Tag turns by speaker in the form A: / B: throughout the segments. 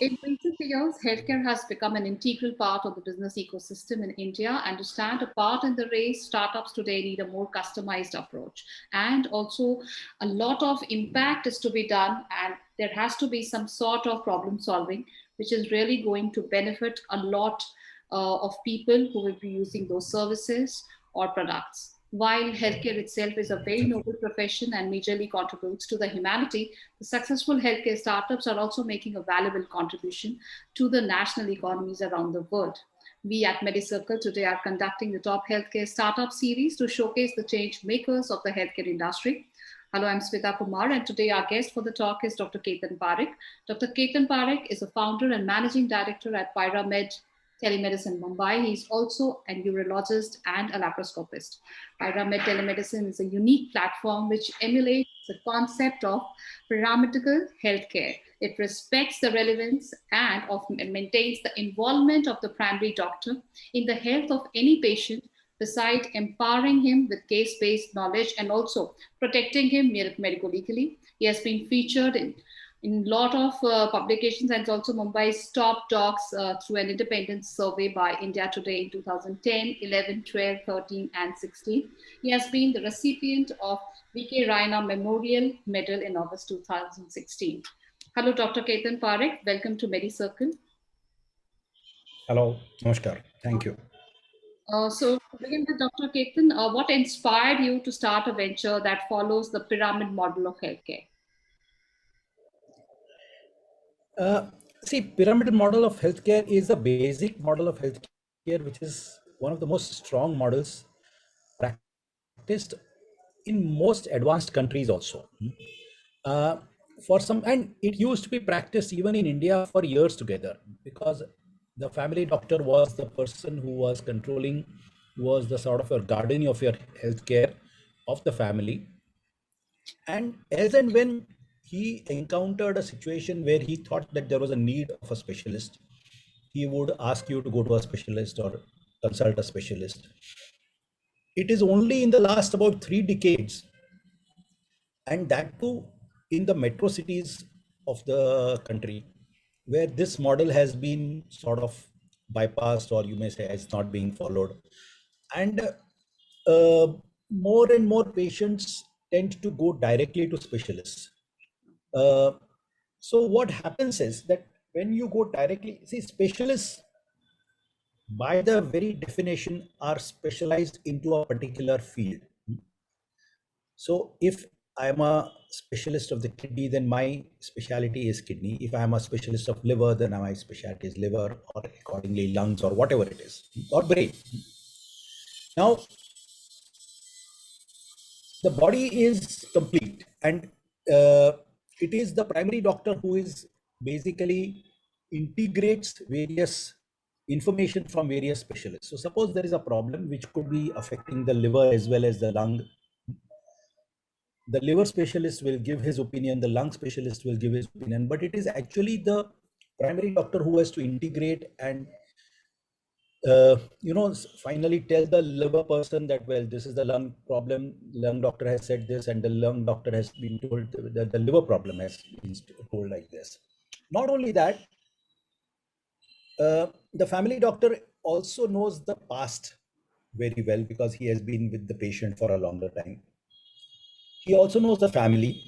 A: In recent years, healthcare has become an integral part of the business ecosystem in India. And to stand apart in the race, startups today need a more customized approach. And also, a lot of impact is to be done, and there has to be some sort of problem solving, which is really going to benefit a lot of people who will be using those services or products. While healthcare itself is a very noble profession and majorly contributes to the humanity, the successful healthcare startups are also making a valuable contribution to the national economies around the world. We at MediCircle today are conducting the Top Healthcare Startup Series to showcase the change makers of the healthcare industry. Hello, I'm Smita Kumar, and today our guest for the talk is Dr. Ketan Parekh. Dr. Ketan Parekh is a founder and managing director at Pyramed Telemedicine Mumbai. He's also a urologist and a laparoscopist. Pyramed Telemedicine is a unique platform which emulates the concept of pyramidal healthcare. It respects the relevance and maintains the involvement of the primary doctor in the health of any patient, besides empowering him with case-based knowledge and also protecting him medico-legally. He has been featured in a lot of publications, and also Mumbai's top docs through an independent survey by India Today in 2010, 11, 12, 13, and 16. He has been the recipient of V.K. Raina Memorial Medal in August 2016. Hello, Dr. Ketan Parekh. Welcome to MediCircle.
B: Hello, namaskar. Thank you.
A: So to begin with, Dr. Ketan, what inspired you to start a venture that follows the pyramid model of healthcare?
B: See, pyramidal model of healthcare is a basic model of healthcare, which is one of the most strong models practiced in most advanced countries also. For some, and it used to be practiced even in India for years together, because the family doctor was the person who was controlling, was the sort of a guardian of your healthcare of the family. And as and when he encountered a situation where he thought that there was a need of a specialist, he would ask you to go to a specialist or consult a specialist. It is only in the last about 3 decades, and that too in the metro cities of the country, where this model has been sort of bypassed, or you may say it's not being followed. And more and more patients tend to go directly to specialists. So what happens is that when you go directly, see, specialists by the very definition are specialized into a particular field. So if I'm a specialist of the kidney, then my specialty is kidney. If I'm a specialist of liver, then my specialty is liver, or accordingly lungs, or whatever it is, or brain. Now, the body is complete, and it is the primary doctor who is basically integrates various information from various specialists. So suppose there is a problem which could be affecting the liver as well as the lung. The liver specialist will give his opinion, the lung specialist will give his opinion, but it is actually the primary doctor who has to integrate and finally tell the liver person that, well, this is the lung problem, lung doctor has said this, and the lung doctor has been told that the liver problem has been told like this. Not only that, the family doctor also knows the past very well, because he has been with the patient for a longer time. He also knows the family,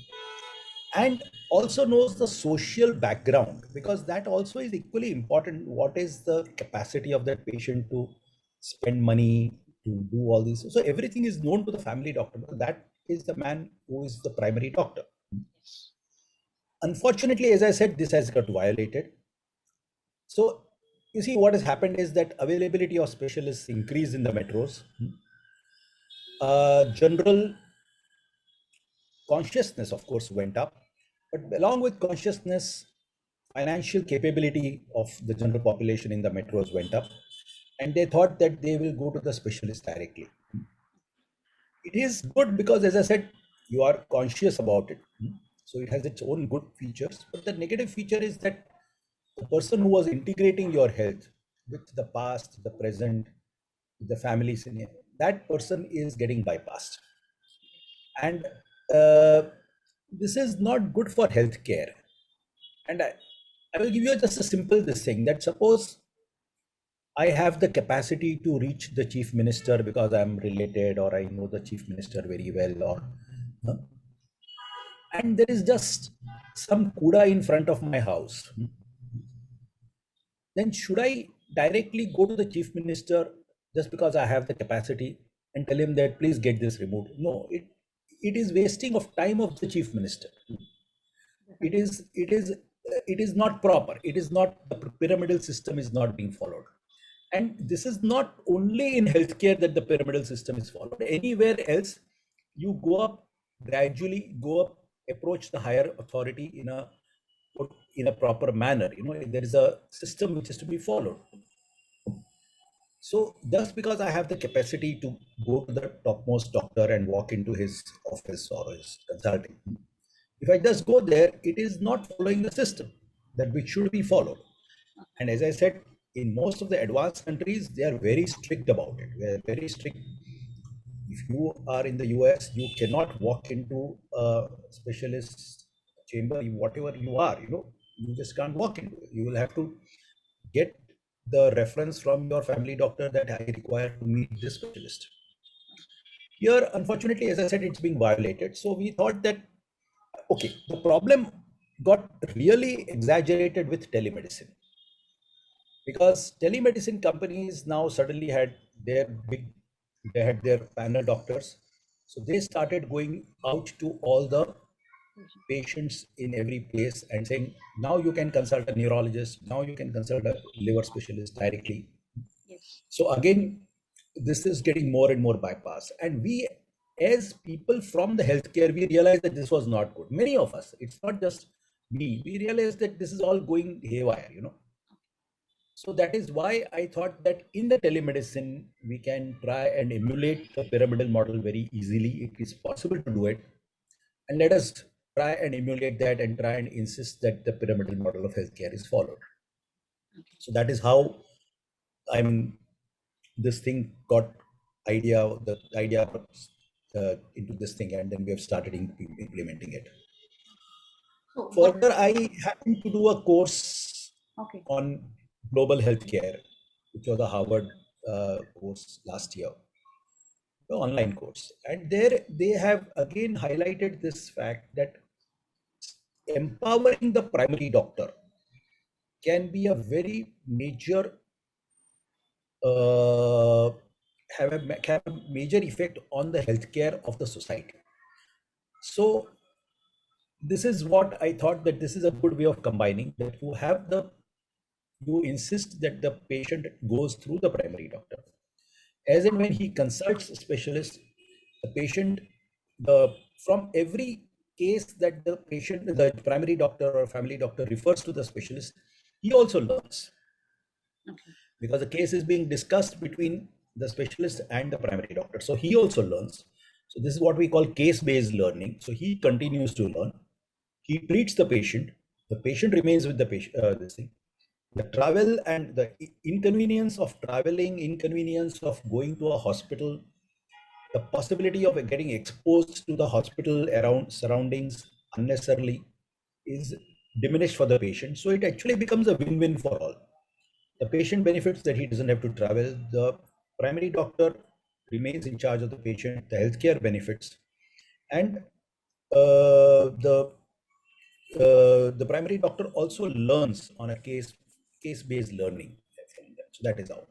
B: and also knows the social background, because that also is equally important. What is the capacity of that patient to spend money, to do all this? So everything is known to the family doctor. That is the man who is the primary doctor. Unfortunately, as I said, this has got violated. So you see, what has happened is that availability of specialists increased in the metros. General consciousness, of course, went up, but along with consciousness, financial capability of the general population in the metros went up, and they thought that they will go to the specialist directly. It is good because, as I said, you are conscious about it. So it has its own good features, but the negative feature is that the person who was integrating your health with the past, the present, the family scenario, that person is getting bypassed. And this is not good for healthcare. And I will give you just a simple this thing that suppose I have the capacity to reach the chief minister because I'm related or I know the chief minister very well, or huh, and there is just some kuda in front of my house, then should I directly go to the chief minister just because I have the capacity and tell him that please get this removed? No, it is wasting of time of the chief minister. It is not proper. It is not, the pyramidal system is not being followed. And this is not only in healthcare that the pyramidal system is followed. Anywhere else, you go up, gradually go up, approach the higher authority in a proper manner. There is a system which is to be followed. So just because I have the capacity to go to the topmost doctor and walk into his office or his consulting, if I just go there, it is not following the system that which should be followed. And as I said, in most of the advanced countries, they are very strict about it. They are very strict. If you are in the US, you cannot walk into a specialist chamber, whatever you are, you just can't walk into it. You will have to get the reference from your family doctor that I require to meet this specialist. Here, unfortunately, as I said, it's being violated. So we thought that, okay, the problem got really exaggerated with telemedicine, because telemedicine companies now suddenly had they had their panel doctors. So they started going out to all the patients in every place and saying, now you can consult a neurologist, now you can consult a liver specialist directly.
A: Yes.
B: So again, this is getting more and more bypassed. And we, as people from the healthcare, we realized that this was not good. Many of us, it's not just me, we realized that this is all going haywire. So that is why I thought that in the telemedicine, we can try and emulate the pyramidal model very easily. It is possible to do it. And let us try and emulate that and try and insist that the pyramidal model of healthcare is followed.
A: Okay.
B: So that is how, I mean, this thing got the idea into this thing, and then we have started implementing it.
A: So
B: Further, I happened to do a course
A: okay.
B: on global healthcare, which was a Harvard course last year, the online course. And there they have again highlighted this fact that empowering the primary doctor can be a very major have a major effect on the healthcare of the society. So this is what I thought, that this is a good way of combining, that you insist that the patient goes through the primary doctor, as and when he consults a specialist, the patient, from every case that the primary doctor or family doctor refers to the specialist, he also learns.
A: Okay.
B: Because the case is being discussed between the specialist and the primary doctor, so he also learns. So this is what we call case-based learning. So he continues to learn. He treats the patient remains with the patient. This thing, the travel and the inconvenience of traveling, inconvenience of going to a hospital, the possibility of getting exposed to the hospital around surroundings unnecessarily is diminished for the patient. So it actually becomes a win-win for all. The patient benefits that he doesn't have to travel. The primary doctor remains in charge of the patient. The healthcare benefits, and the primary doctor also learns on a case-based learning from them. So that is how.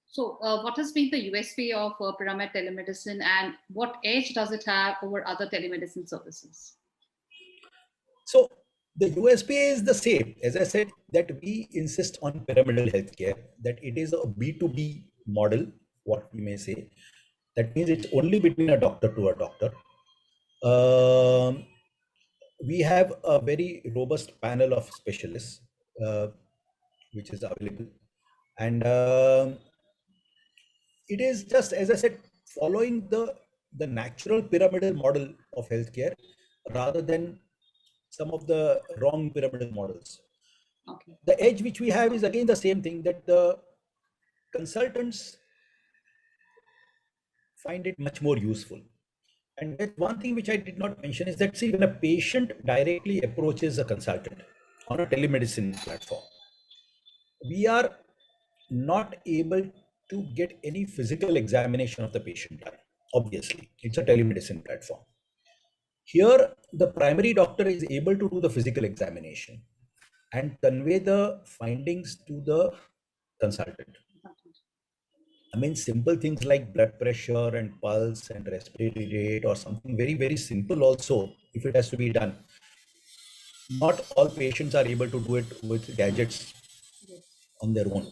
A: So what has been the USP of Pyramid Telemedicine, and what edge does it have over other telemedicine services?
B: So the USP is the same. As I said, that we insist on pyramidal healthcare, that it is a B2B model, what we may say. That means it's only between a doctor to a doctor. We have a very robust panel of specialists, which is available. And it is just, as I said, following the natural pyramidal model of healthcare rather than some of the wrong pyramidal models.
A: Okay.
B: The edge which we have is again the same thing, that the consultants find it much more useful. And one thing which I did not mention is that, see, when a patient directly approaches a consultant, on a telemedicine platform. We are not able to get any physical examination of the patient done. Obviously, it's a telemedicine platform. Here, the primary doctor is able to do the physical examination and convey the findings to the consultant. I mean, simple things like blood pressure and pulse and respiratory rate, or something very, very simple also, if it has to be done. Not all patients are able to do it with gadgets on their own.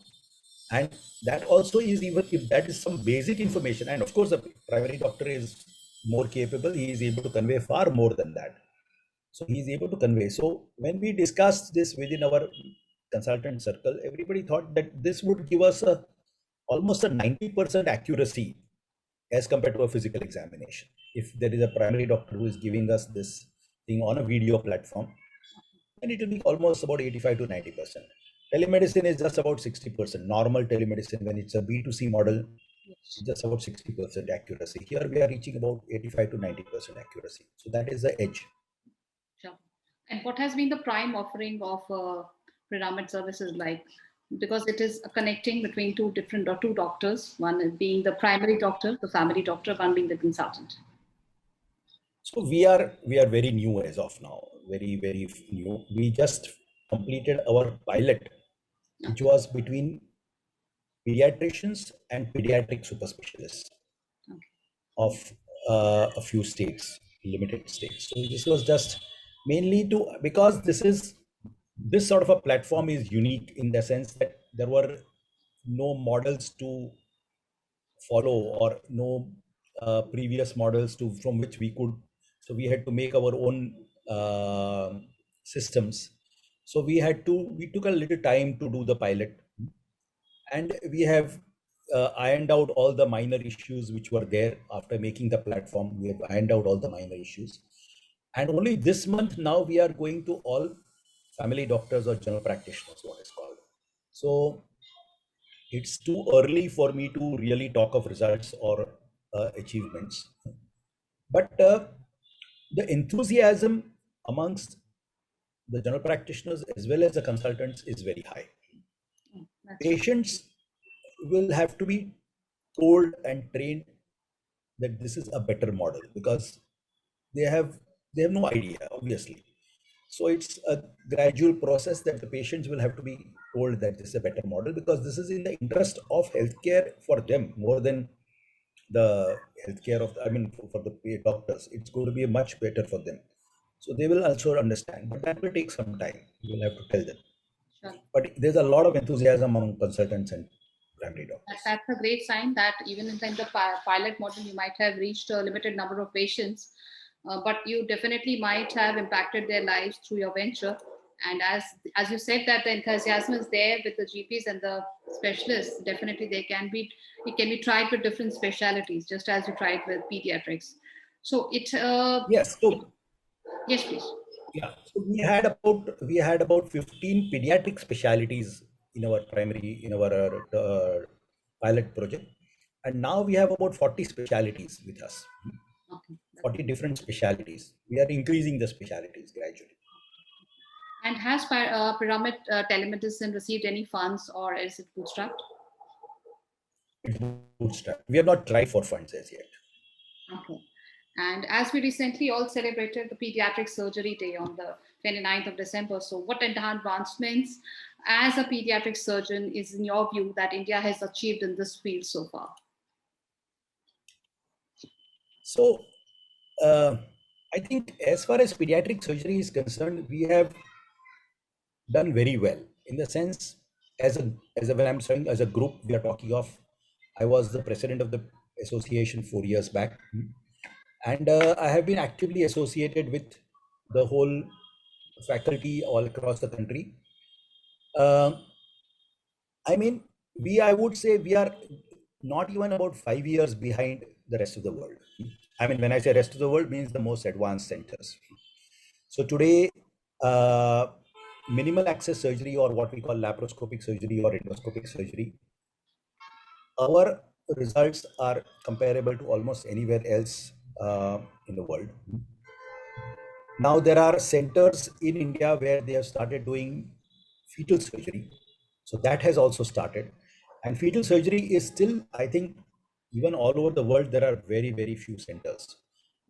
B: And that also is, even if that is some basic information, and of course, the primary doctor is more capable, he is able to convey far more than that. So he is able to convey. So when we discussed this within our consultant circle, everybody thought that this would give us almost a 90% accuracy as compared to a physical examination. If there is a primary doctor who is giving us this thing on a video platform, then it will be almost about 85 to 90%. Telemedicine is just about 60%. Normal telemedicine, when it's a B2C model, it's just about 60% accuracy. Here we are reaching about 85 to 90% accuracy. So that is the edge.
A: Sure. And what has been the prime offering of Pyramid services like? Because it is connecting between two doctors, one being the primary doctor, the family doctor, one being the consultant.
B: So we are very new as of now, very new. We just completed our pilot, which was between pediatricians and pediatric super specialists of a few states, limited states. So this was just mainly because this sort of a platform is unique in the sense that there were no models to follow, or no previous models from which we could. So we had to make our own systems. So we took a little time to do the pilot, and we have ironed out all the minor issues which were there. After making the platform, we have ironed out all the minor issues, and only this month now we are going to all family doctors or general practitioners, what is called. So it's too early for me to really talk of results or achievements, but the enthusiasm amongst the general practitioners as well as the consultants is very high. Patients will have to be told and trained that this is a better model, because they have no idea, obviously. So it's a gradual process that the patients will have to be told that this is a better model, because this is in the interest of healthcare for them more than the healthcare of, for the doctors. It's going to be much better for them. So they will also understand, but that will take some time. You will have to tell them.
A: Sure.
B: But there's a lot of enthusiasm among consultants and primary doctors.
A: That's a great sign that even in the pilot model, you might have reached a limited number of patients, but you definitely might have impacted their lives through your venture. And as you said, that the enthusiasm is there with the GPs and the specialists. Definitely, it can be tried with different specialities, just as you tried with pediatrics. So
B: yes. So
A: yes, please.
B: Yeah, so we had about 15 pediatric specialities in our pilot project, and now we have about 40 specialities with us.
A: Okay.
B: 40 different specialities. We are increasing the specialities gradually.
A: And has Pyramid Telemedicine received any funds, or is it bootstrapped?
B: It's bootstrapped. We have not tried for funds as yet.
A: Okay. And as we recently all celebrated the Pediatric Surgery Day on the 29th of December, so what advancements as a pediatric surgeon is in your view that India has achieved in this field so far?
B: So I think as far as pediatric surgery is concerned, we have done very well, in the sense, when I'm saying as a group, we are talking of, I was the president of the association 4 years back, and I have been actively associated with the whole faculty all across the country. I would say we are not even about 5 years behind the rest of the world. When I say rest of the world, means the most advanced centers. So today, minimal access surgery, or what we call laparoscopic surgery or endoscopic surgery, our results are comparable to almost anywhere else in the world. Now there are centers in India where they have started doing fetal surgery. So that has also started. And fetal surgery is still, I think, even all over the world, there are very, very few centers.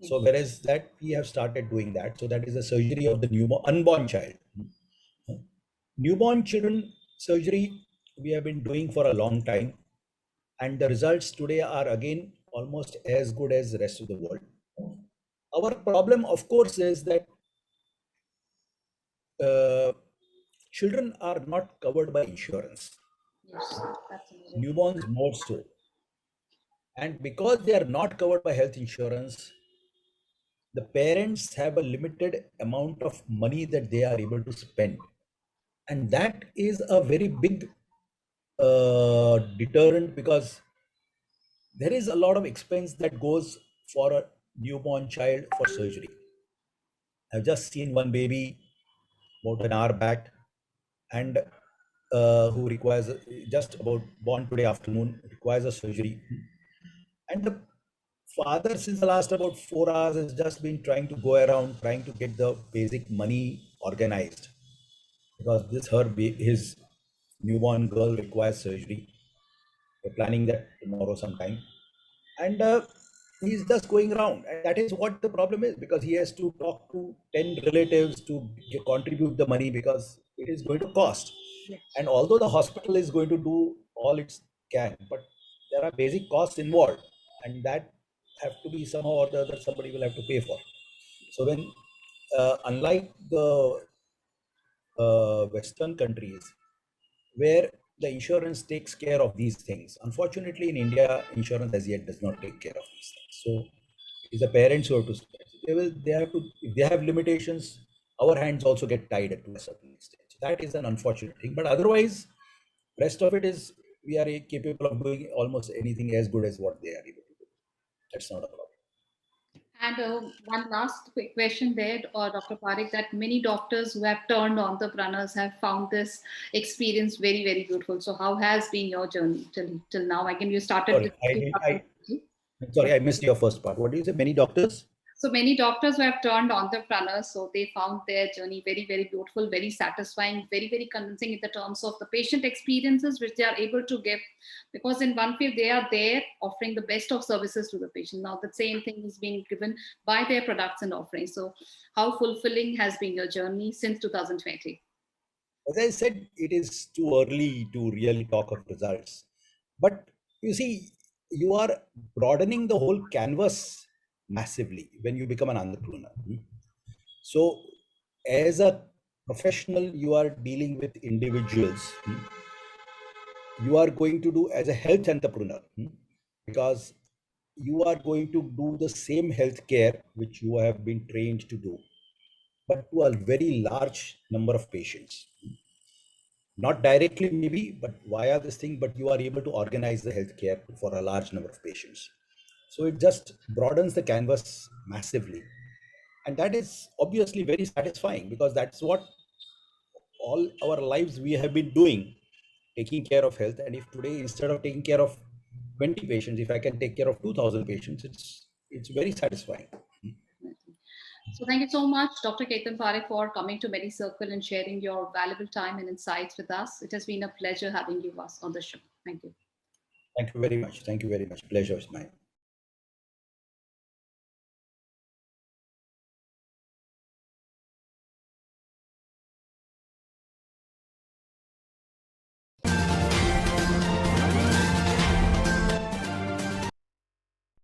B: So whereas that we have started doing that. So that is the surgery of the newborn, unborn child. Newborn children surgery we have been doing for a long time. And the results today are again almost as good as the rest of the world. Our problem, of course, is that uh, children are not covered by insurance.
A: Yes, absolutely.
B: Newborns more so. And because they are not covered by health insurance, the parents have a limited amount of money that they are able to spend. And that is a very big deterrent because there is a lot of expense that goes for a newborn child for surgery. I've just seen one baby about an hour back, and who requires just about born today afternoon, requires a surgery. And the father, since the last about 4 hours, has just been trying to go around trying to get the basic money organized because his newborn girl requires surgery. We're planning that tomorrow sometime, and he's just going around, and that is what the problem is because he has to talk to 10 relatives to contribute the money because it is going to cost.
A: Yes.
B: And although the hospital is going to do all it can, but there are basic costs involved, and that have to be somehow or the other somebody will have to pay for. So when unlike the Western countries where the insurance takes care of these things, unfortunately in India, insurance as yet does not take care of these things. So it's the parents who have to spend. They have to, if they have limitations, our hands also get tied to a certain extent. So that is an unfortunate thing. But otherwise, rest of it is we are capable of doing almost anything as good as what they are able to do. That's not a problem.
A: And one last quick question there, Dr. Parekh, that many doctors who have turned entrepreneurs have found this experience very, very beautiful. So, how has been your journey till now? Again, you started
B: Sorry,
A: with
B: sorry, I missed your first part. What do you say? Many doctors?
A: so many doctors who have turned entrepreneurs, so they found their journey very, very beautiful, very satisfying, very, very convincing in the terms of the patient experiences which they are able to give. Because in one field, they are there offering the best of services to the patient. Now, the same thing is being given by their products and offerings. So, how fulfilling has been your journey since 2020?
B: As I said, it is too early to really talk of results. But you see, you are broadening the whole canvas massively when you become an entrepreneur. So, as a professional, you are dealing with individuals. You are going to do as a health entrepreneur because you are going to do the same healthcare which you have been trained to do, but to a very large number of patients. Not directly maybe, but via this thing, but you are able to organize the healthcare for a large number of patients. So it just broadens the canvas massively. And that is obviously very satisfying because that's what all our lives we have been doing, taking care of health. And if today, instead of taking care of 20 patients, if I can take care of 2,000 patients, it's very satisfying.
A: So thank you so much, Dr. Ketan Parekh, for coming to MediCircle and sharing your valuable time and insights with us. It has been a pleasure having you us on the show. Thank you.
B: Thank you very much. Thank you very much. Pleasure is mine.